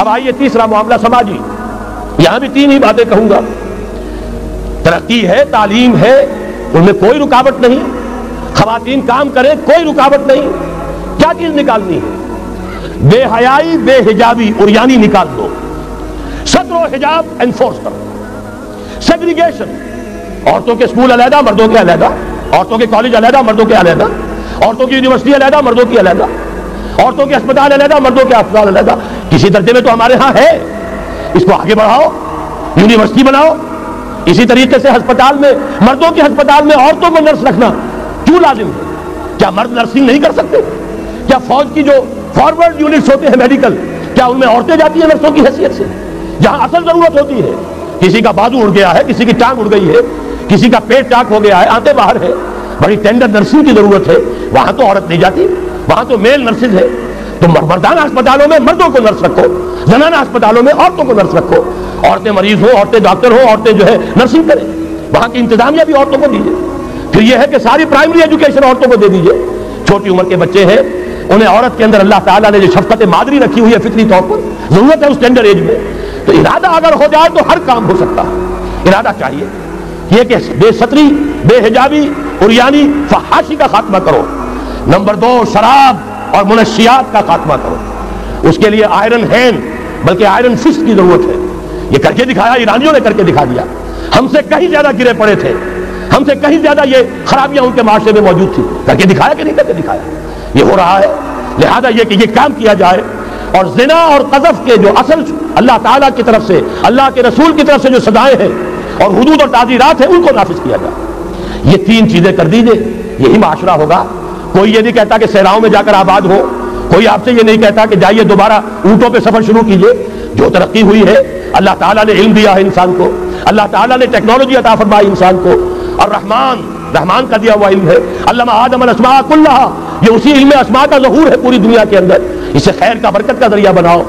اب آئیے تیسرا معاملہ سماجی. یہاں بھی تین ہی باتیں کہوں گا. ترقی ہے، تعلیم ہے، ان میں کوئی رکاوٹ نہیں. خواتین کام کریں، کوئی رکاوٹ نہیں. کیا چیز نکالنی ہے؟ بے حیائی، بے حجابی، عریانی نکال دو. ستر و حجاب انفورس کرو. سیگریگیشن، عورتوں کے اسکول علیحدہ، مردوں کے علیحدہ. عورتوں کے کالج علیحدہ، مردوں کے علیحدہ. عورتوں کی یونیورسٹی علیحدہ، مردوں کی علیحدہ. عورتوں کے اسپتال علیحدہ، مردوں کے اسپتال علیحدہ. کسی درجے میں تو ہمارے ہاں ہے. اس کو آگے بڑھاؤ، یونیورسٹی بناؤ. اسی طریقے سے ہسپتال میں، مردوں کے ہسپتال میں عورتوں کو نرس رکھنا کیوں لازم ہے؟ کیا مرد نرسنگ نہیں کر سکتے؟ کیا فوج کی جو فارورڈ یونٹس ہوتے ہیں میڈیکل، کیا ان میں عورتیں جاتی ہیں نرسوں کی حیثیت سے؟ جہاں اصل ضرورت ہوتی ہے، کسی کا بازو اڑ گیا ہے، کسی کی ٹانگ اڑ گئی ہے، کسی کا پیٹ ٹاک ہو گیا ہے، آنتیں باہر ہے، بڑی ٹینڈر نرسنگ کی ضرورت ہے، وہاں تو عورت نہیں جاتی، وہاں تو میل نرسز ہے. تو مردانہ اسپتالوں میں مردوں کو نرس رکھو، زنانہ اسپتالوں میں عورتوں کو نرس رکھو. عورتیں مریض ہوں، عورتیں ڈاکٹر ہوں، عورتیں جو ہے نرسنگ کریں. وہاں کی انتظامیہ بھی عورتوں کو دیجیے. پھر یہ ہے کہ ساری پرائمری ایجوکیشن عورتوں کو دے دیجیے. چھوٹی عمر کے بچے ہیں، انہیں عورت کے اندر اللہ تعالیٰ نے جو شفقت مادری رکھی ہوئی ہے فطری طور پر، ضرورت ہے اس ٹینڈر ایج میں. تو ارادہ اگر ہو جائے تو ہر کام ہو سکتا ہے. ارادہ چاہیے. یہ کہ بے ستری، بے حجابی، عریانی، فحاشی کا خاتمہ کرو. نمبر 2، شراب اور منشیات کا خاتمہ کرو. اس کے لیے آئرن ہینڈ بلکہ آئرن فسٹ کی ضرورت ہے. یہ کر کے دکھایا، ایرانیوں نے کر کے دکھا دیا. ہم سے کہیں زیادہ گرے پڑے تھے، ہم سے کہیں زیادہ یہ خرابیاں ان کے معاشرے میں موجود تھی. کر کے دکھایا کہ نہیں کر کے دکھایا؟ یہ ہو رہا ہے. لہذا یہ کہ یہ کام کیا جائے اور زنا اور قذف کے جو اصل اللہ تعالیٰ کی طرف سے، اللہ کے رسول کی طرف سے جو سزائیں ہیں اور حدود اور تعزیرات ہیں، ان کو نافذ کیا جائے. یہ تین چیزیں کر دیجئے، یہی معاشرہ ہوگا. کوئی یہ نہیں کہتا کہ صحراؤں میں جا کر آباد ہو. کوئی آپ سے یہ نہیں کہتا کہ جائیے دوبارہ اونٹوں پہ سفر شروع کیجئے. جو ترقی ہوئی ہے، اللہ تعالیٰ نے علم دیا ہے انسان کو، اللہ تعالیٰ نے ٹیکنالوجی عطا فرمائی انسان کو، اور رحمان کا دیا ہوا علم ہے. علم آدم الاسماء کلھا، یہ اسی علم اسماء کا ظہور ہے پوری دنیا کے اندر. اسے خیر کا، برکت کا ذریعہ بناؤ.